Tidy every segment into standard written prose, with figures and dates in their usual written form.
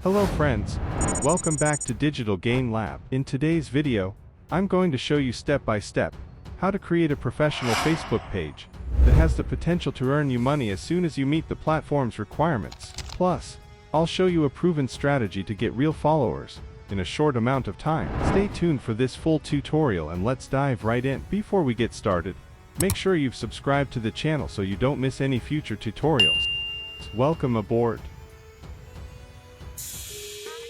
Hello friends, welcome back to Digital Gain Lab. In today's video, I'm going to show you step by step how to create a professional Facebook page that has the potential to earn you money as soon as you meet the platform's requirements. Plus, I'll show you a proven strategy to get real followers in a short amount of time. Stay tuned for this full tutorial and let's dive right in. Before we get started, make sure you've subscribed to the channel so you don't miss any future tutorials. Welcome aboard.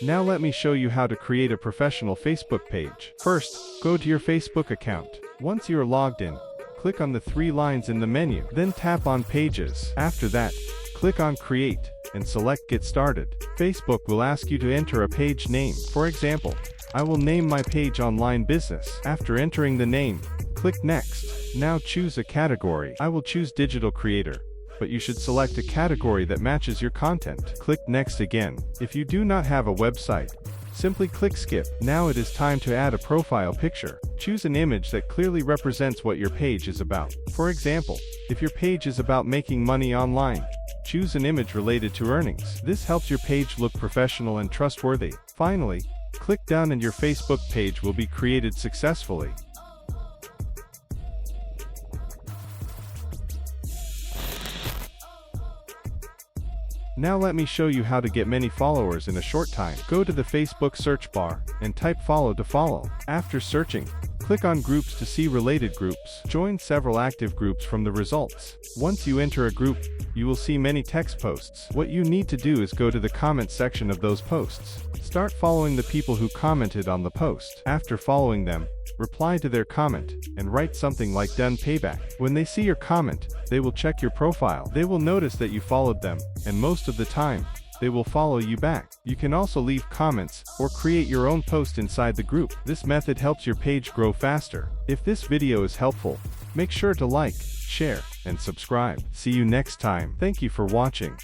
Now let me show you how to create a professional Facebook page. First, go to your Facebook account. Once you're logged in, click on the three lines in the menu, then tap on Pages. After that, click on Create and select Get Started. Facebook will ask you to enter a page name. For example, I will name my page Online Business. After entering the name, click Next. Now choose a category. I will choose Digital Creator, but you should select a category that matches your content. Click Next again. If you do not have a website, simply click Skip. Now it is time to add a profile picture. Choose an image that clearly represents what your page is about. For example, if your page is about making money online, choose an image related to earnings. This helps your page look professional and trustworthy. Finally, click done and your Facebook page will be created successfully. Now let me show you how to get many followers in a short time. Go to the Facebook search bar and type follow to follow. After searching, click on groups to see related groups. Join several active groups from the results. Once you enter a group, you will see many text posts. What you need to do is go to the comment section of those posts. Start following the people who commented on the post. After following them, reply to their comment and write something like done payback. When they see your comment, they will check your profile. They will notice that you followed them, and most of the time, they will follow you back. You can also leave comments or create your own post inside the group. This method helps your page grow faster. If this video is helpful, make sure to like, share, and subscribe. See you next time. Thank you for watching.